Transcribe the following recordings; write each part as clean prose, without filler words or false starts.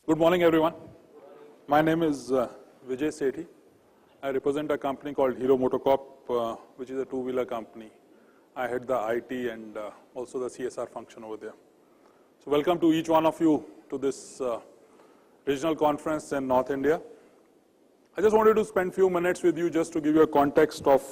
Good morning, everyone. My name is Vijay Sethi. I represent a company called Hero MotoCorp, which is a two-wheeler company. I head the IT and also the CSR function over there. So welcome to each one of you to this regional conference in North India. I just wanted to spend a few minutes with you just to give you a context of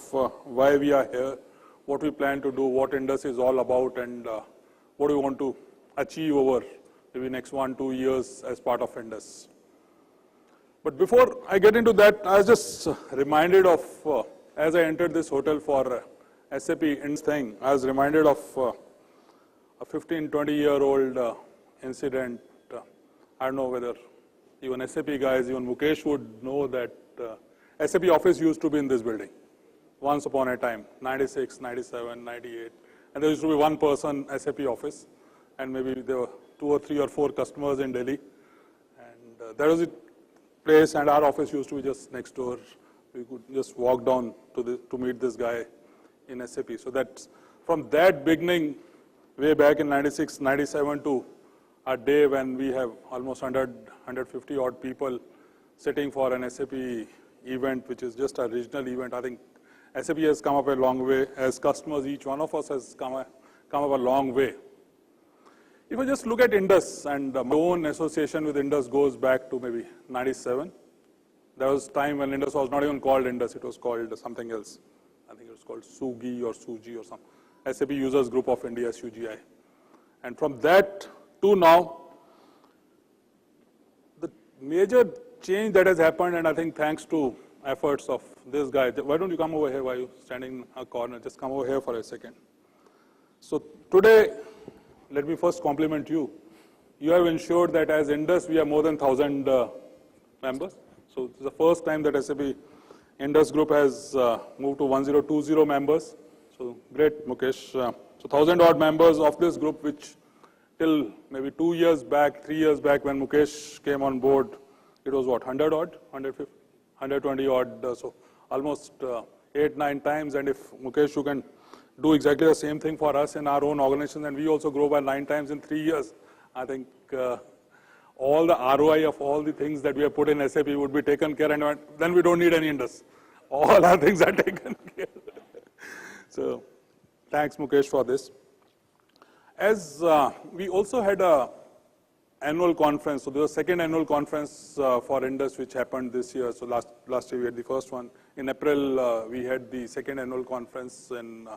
why we are here, what we plan to do, what Indus is all about, and what we want to achieve over maybe next 1-2 years as part of Indus. But before I get into that, I was just reminded of, as I entered this hotel for SAP Indus thing, I was reminded of a 15-20-year-old incident. I don't know whether even SAP guys, even Mukesh would know that SAP office used to be in this building once upon a time, 96, 97, 98. And there used to be one person SAP office, and maybe there were 2 or 3 or 4 customers in Delhi. And there was a place, and our office used to be just next door. We could just walk down to meet this guy in SAP. So that's from that beginning, way back in 96, 97 to a day when we have almost 100, 150 odd people sitting for an SAP event, which is just a regional event. I think SAP has come up a long way. As customers, each one of us has come up a long way. If I just look at Indus, and my own association with Indus goes back to maybe 97. There was a time when Indus was not even called Indus, it was called something else. I think it was called Sugi or Suji or some SAP Users Group of India, SUGI. And from that to now, the major change that has happened, and I think thanks to efforts of this guy. Why don't you come over here? Why are you standing in a corner? Just come over here for a second. So today, let me first compliment you. You have ensured that as Indus, we have more than 1,000 members. So this is the first time that SAP Indus Group has moved to 1020 members. So great, Mukesh. So 1,000 odd members of this group, which till maybe 2 years back, 3 years back when Mukesh came on board, it was what, 100 odd, 150, 120 odd, so almost 8-9 times. And if Mukesh, you can do exactly the same thing for us in our own organization, and we also grow by 9 times in 3 years. I think all the ROI of all the things that we have put in SAP would be taken care, and then we don't need any Indus. All our things are taken care. So thanks, Mukesh, for this. As we also had a annual conference, so there was a second annual conference for Indus which happened this year. So last year we had the first one. In April we had the second annual conference in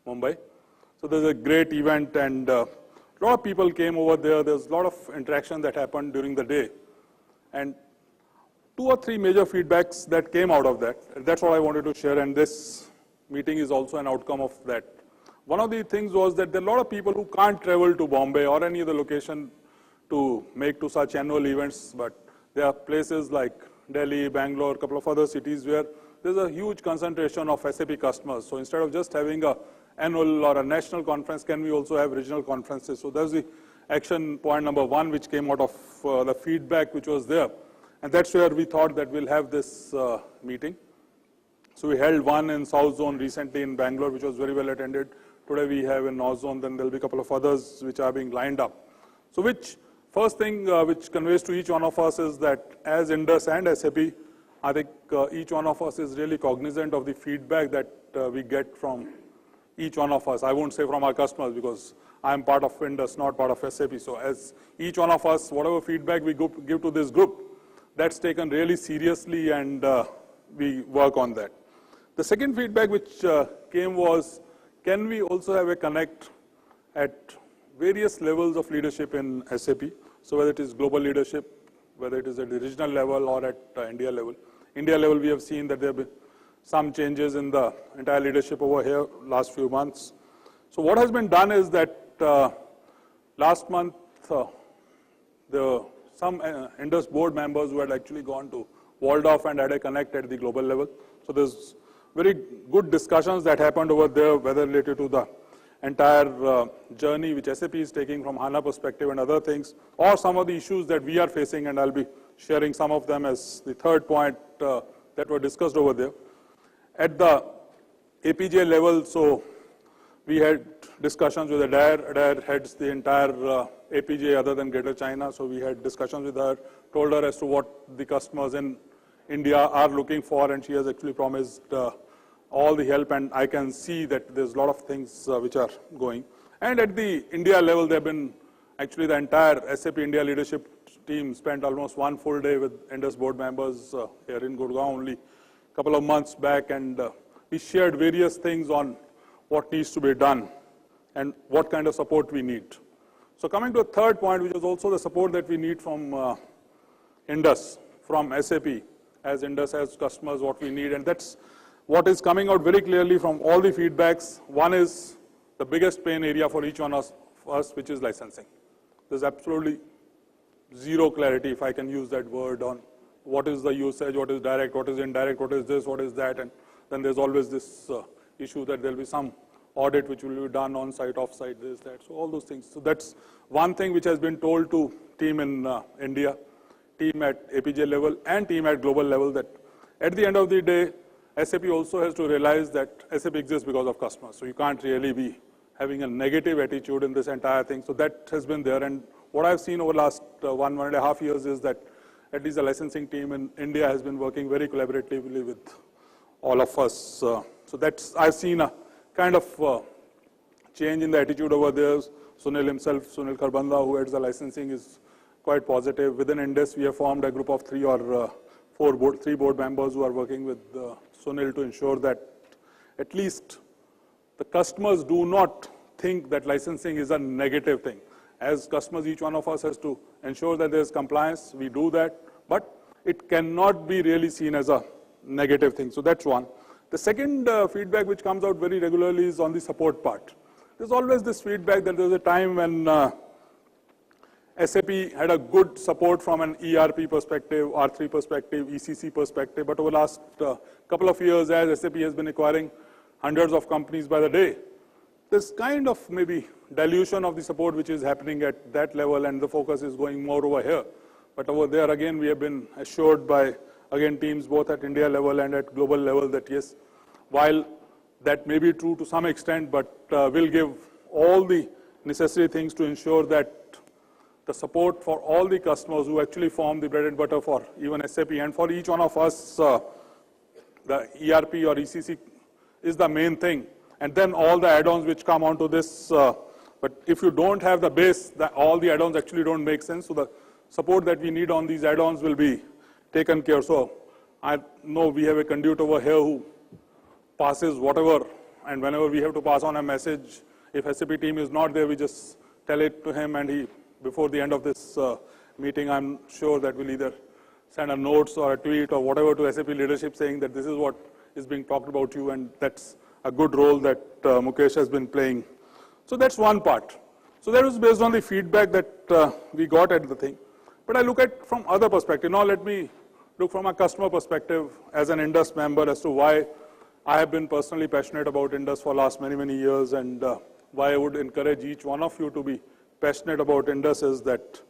Mumbai. So there's a great event, and a lot of people came over there. There's a lot of interaction that happened during the day. And 2 or 3 major feedbacks that came out of that. That's what I wanted to share, and this meeting is also an outcome of that. One of the things was that there are a lot of people who can't travel to Bombay or any other location to make to such annual events, but there are places like Delhi, Bangalore, a couple of other cities where there's a huge concentration of SAP customers. So instead of just having an annual or a national conference, can we also have regional conferences? So that's the action point number 1, which came out of the feedback which was there. And that's where we thought that we'll have this meeting. So we held one in South Zone recently in Bangalore, which was very well attended. Today we have in North Zone, then there'll be a couple of others which are being lined up. So first thing which conveys to each one of us is that as Indus and SAP, I think each one of us is really cognizant of the feedback that we get from each one of us. I won't say from our customers, because I'm part of Indus, not part of SAP. So as each one of us, whatever feedback we give to this group, that's taken really seriously, and we work on that. The second feedback which came was, can we also have a connect at various levels of leadership in SAP? So whether it is global leadership, whether it is at the regional level or at India level. India level, we have seen that there have been some changes in the entire leadership over here last few months. So what has been done is that last month, there were some Indus board members who had actually gone to Waldorf and had a connect at the global level. So there's very good discussions that happened over there, whether related to the entire journey which SAP is taking from HANA perspective and other things, or some of the issues that we are facing, and I'll be sharing some of them as the third point that were discussed over there. At the APJ level, so we had discussions with Adair. Adair heads the entire APJ other than Greater China, so we had discussions with her, told her as to what the customers in India are looking for, and she has actually promised all the help, and I can see that there's a lot of things which are going. And at the India level, there have been, actually the entire SAP India leadership team spent almost one full day with Indus board members here in Gurgaon only a couple of months back, and we shared various things on what needs to be done and what kind of support we need. So coming to a third point, which is also the support that we need from Indus, from SAP, as Indus has customers, what we need, and that's what is coming out very clearly from all the feedbacks. One is the biggest pain area for each one of us, which is licensing. There's absolutely zero clarity, if I can use that word, on what is the usage, what is direct, what is indirect, what is this, what is that, and then there's always this issue that there'll be some audit which will be done on site, off site, this, that, so all those things. So that's one thing which has been told to team in India, team at APJ level and team at global level, that at the end of the day, SAP also has to realize that SAP exists because of customers. So you can't really be having a negative attitude in this entire thing. So that has been there. And what I've seen over the last 1.5 years is that at least the licensing team in India has been working very collaboratively with all of us. So that's, I've seen a kind of change in the attitude over there. Sunil himself, Sunil Kharbanda, who heads the licensing, is quite positive. Within Indus, we have formed a group of three board members who are working with Sunil to ensure that at least the customers do not think that licensing is a negative thing. As customers, each one of us has to ensure that there is compliance. We do that, but it cannot be really seen as a negative thing. So that's one. The second feedback which comes out very regularly is on the support part. There's always this feedback that there was a time when SAP had a good support from an ERP perspective, R3 perspective, ECC perspective, but over the last couple of years, as SAP has been acquiring hundreds of companies by the day, there's kind of maybe dilution of the support which is happening at that level, and the focus is going more over here. But over there, again, we have been assured by, again, teams both at India level and at global level that yes, while that may be true to some extent, but we'll give all the necessary things to ensure that the support for all the customers who actually form the bread and butter for even SAP and for each one of us, the ERP or ECC is the main thing. And then all the add-ons which come onto this, but if you don't have the base, all the add-ons actually don't make sense. So the support that we need on these add-ons will be taken care of. So I know we have a conduit over here who passes whatever, and whenever we have to pass on a message, if SAP team is not there, we just tell it to him, and he, before the end of this meeting, I'm sure that we'll either send a notes or a tweet or whatever to SAP leadership saying that this is what is being talked about you, and that's a good role that Mukesh has been playing. So that's one part. So that was based on the feedback that we got at the thing. But I look at from other perspective. Now let me look from a customer perspective as an Indus member as to why I have been personally passionate about Indus for last many, many years, and why I would encourage each one of you to be passionate about Indus is that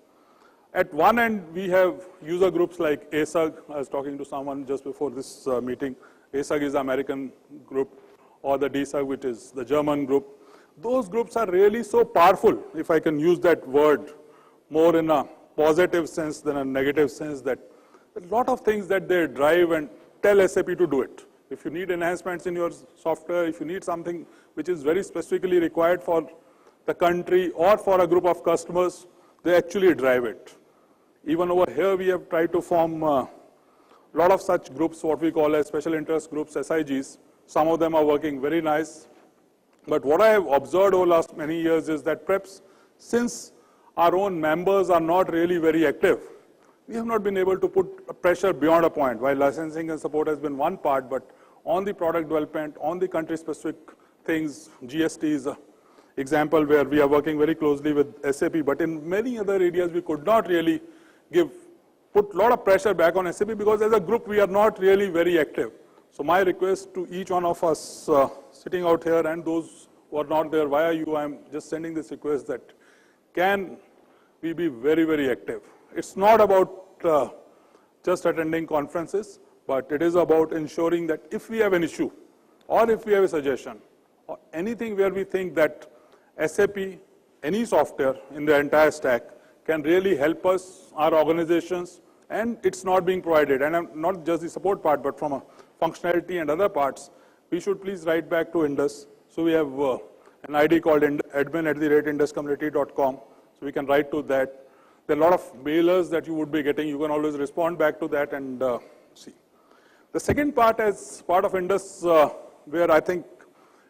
at one end we have user groups like ASUG. I was talking to someone just before this meeting. ASUG is the American group, or the DSUG, which is the German group. Those groups are really so powerful, if I can use that word, more in a positive sense than a negative sense, that a lot of things that they drive and tell SAP to do it. If you need enhancements in your software, if you need something which is very specifically required for the country or for a group of customers, they actually drive it. Even over here, we have tried to form a lot of such groups, what we call as special interest groups, SIGs. Some of them are working very nice. But what I have observed over the last many years is that perhaps since our own members are not really very active, we have not been able to put pressure beyond a point. While licensing and support has been one part, but on the product development, on the country-specific things, GST is an example where we are working very closely with SAP, but in many other areas we could not really put a lot of pressure back on SAP because as a group we are not really very active. So my request to each one of us sitting out here and those who are not there via you, I'm just sending this request that can we be very, very active. It's not about just attending conferences, but it is about ensuring that if we have an issue or if we have a suggestion or anything where we think that SAP, any software in the entire stack can really help us, our organizations, and it's not being provided. And not just the support part, but from a functionality and other parts, we should please write back to Indus. So we have an ID called admin@induscommunity.com. So we can write to that. There are a lot of mailers that you would be getting. You can always respond back to that and see. The second part as part of Indus, where I think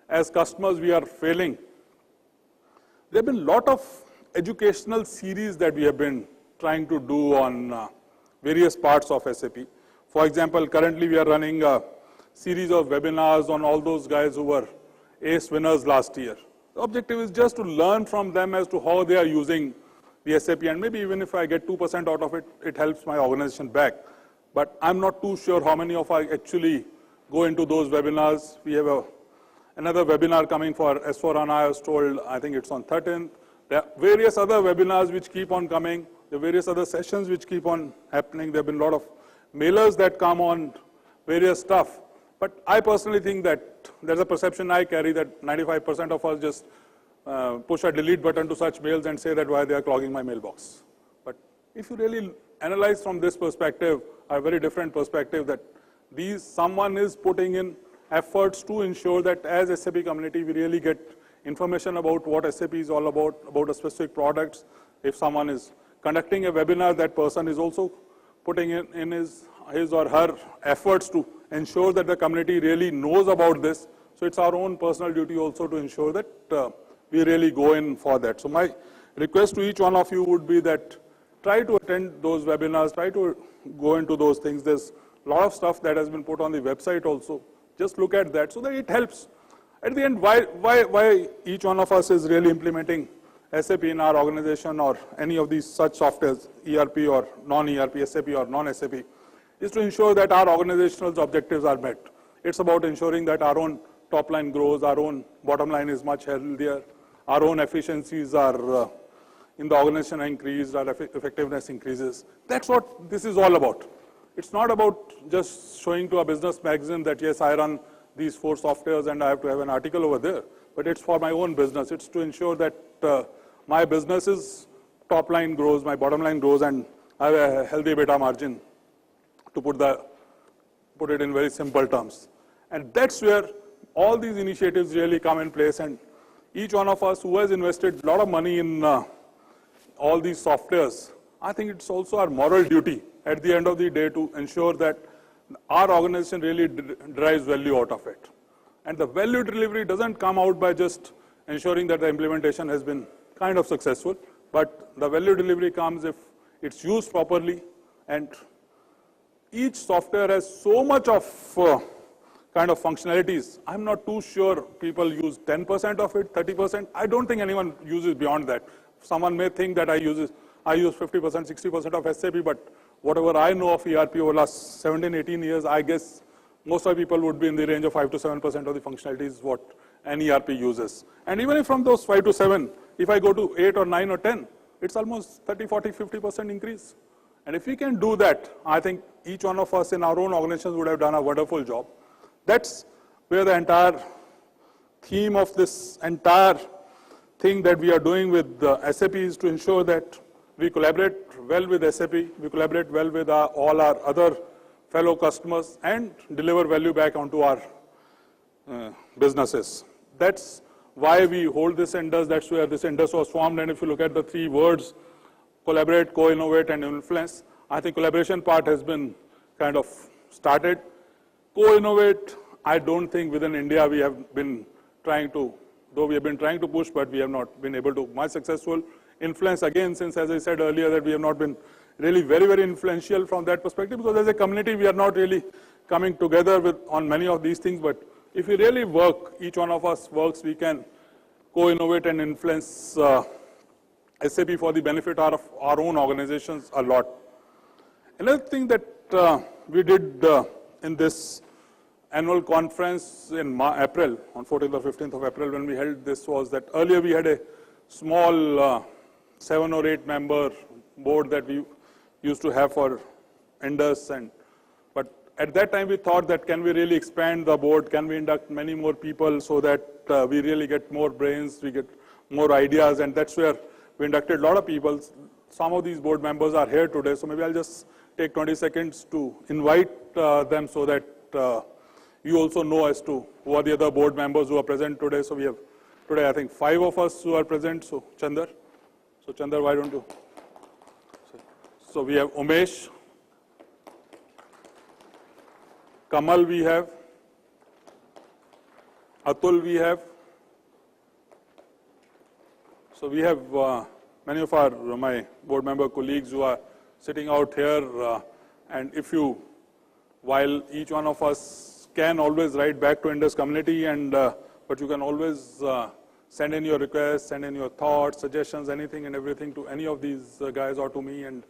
as customers we are failing, there have been a lot of educational series that we have been trying to do on various parts of SAP. For example, currently we are running a series of webinars on all those guys who were ACE winners last year. The objective is just to learn from them as to how they are using the SAP, and maybe even if I get 2% out of it, it helps my organization back. But I'm not too sure how many of us actually go into those webinars. We have another webinar coming for S4HANA, I was told, I think it's on 13th. There are various other webinars which keep on coming. There are various other sessions which keep on happening. There have been a lot of mailers that come on various stuff. But I personally think that there's a perception I carry that 95% of us just push a delete button to such mails and say that why they are clogging my mailbox. But if you really analyze from this perspective, a very different perspective, that someone is putting in efforts to ensure that as SAP community we really get information about what SAP is all about a specific products. If someone is conducting a webinar, that person is also putting in his or her efforts to ensure that the community really knows about this. So it's our own personal duty also to ensure that we really go in for that. So my request to each one of you would be that try to attend those webinars, try to go into those things. There's a lot of stuff that has been put on the website also. Just look at that so that it helps. At the end, why each one of us is really implementing SAP in our organization or any of these such softwares, ERP or non-ERP, SAP or non-SAP, is to ensure that our organizational objectives are met. It's about ensuring that our own top line grows, our own bottom line is much healthier, our own efficiencies are in the organization increased, our effectiveness increases. That's what this is all about. It's not about just showing to a business magazine that yes, I run these 4 softwares and I have to have an article over there, but it's for my own business. It's to ensure that my business's top line grows, my bottom line grows, and I have a healthy EBITDA margin, to put it in very simple terms. And that's where all these initiatives really come in place, and each one of us who has invested a lot of money in all these softwares, I think it's also our moral duty at the end of the day to ensure that our organization really derives value out of it. And the value delivery doesn't come out by just ensuring that the implementation has been kind of successful, but the value delivery comes if it's used properly, and each software has so much of kind of functionalities. I'm not too sure people use 10% of it, 30%. I don't think anyone uses beyond that. Someone may think that I use 50%, 60% of SAP, but whatever I know of ERP over the last 17, 18 years, I guess most of the people would be in the range of 5 to 7% of the functionalities what an ERP uses. And even if from those 5 to 7, if I go to 8 or 9 or 10, it's almost 30, 40, 50% increase. And if we can do that, I think each one of us in our own organizations would have done a wonderful job. That's where the entire theme of this entire thing that we are doing with SAP is to ensure that we collaborate well with SAP, we collaborate well with all our other fellow customers and deliver value back onto our businesses. That's why we hold this Indus, that's where this Indus was formed. And if you look at the 3 words, collaborate, co-innovate and influence, I think collaboration part has been kind of started. Co-innovate, I don't think within India we have been trying to, though we have been trying to push, but we have not been able to much successful. Influence, again, since as I said earlier that we have not been really very, very influential from that perspective, because as a community we are not really coming together on many of these things. But if we really work, each one of us works, we can co-innovate and influence SAP for the benefit of our own organizations a lot. Another thing that we did in this annual conference in April, on 14th or 15th of April when we held this, was that earlier we had a small 7 or 8 member board that we used to have for Indus, but at that time we thought that can we really expand the board, can we induct many more people so that we really get more brains, we get more ideas, and that's where we inducted a lot of people. Some of these board members are here today, so maybe I'll just take 20 seconds to invite them so that you also know as to who are the other board members who are present today. So we have today, I think, 5 of us who are present. So Chandar, why don't you? So we have Umesh, Kamal we have, Atul we have. So we have many of my board member colleagues who are sitting out here, and if you, while each one of us can always write back to Indus community, and but you can always send in your requests, send in your thoughts, suggestions, anything and everything to any of these guys or to me, and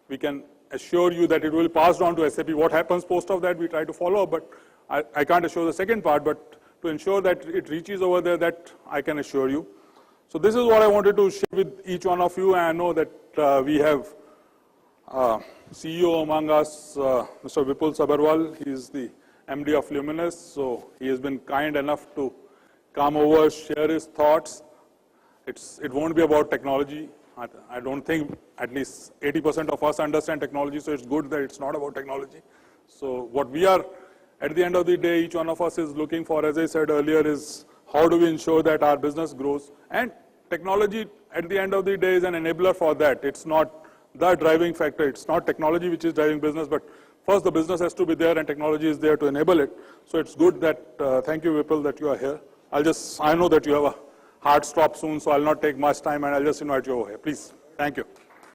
we can assure you that it will be passed on to SAP. What happens post of that, we try to follow up, but I can't assure the second part, but to ensure that it reaches over there, that I can assure you. So this is what I wanted to share with each one of you, and I know that we have CEO among us, Mr. Vipul Sabharwal. He is the MD of Luminous, so he has been kind enough to come over, share his thoughts. It won't be about technology. I don't think at least 80% of us understand technology, so it's good that it's not about technology. So what we are, at the end of the day, each one of us is looking for, as I said earlier, is how do we ensure that our business grows? And technology, at the end of the day, is an enabler for that. It's not the driving factor. It's not technology which is driving business, but first the business has to be there and technology is there to enable it. So it's good that, thank you Vipul, that you are here. I know that you have a hard stop soon, so I'll not take much time and I'll just invite you over here. Please, thank you.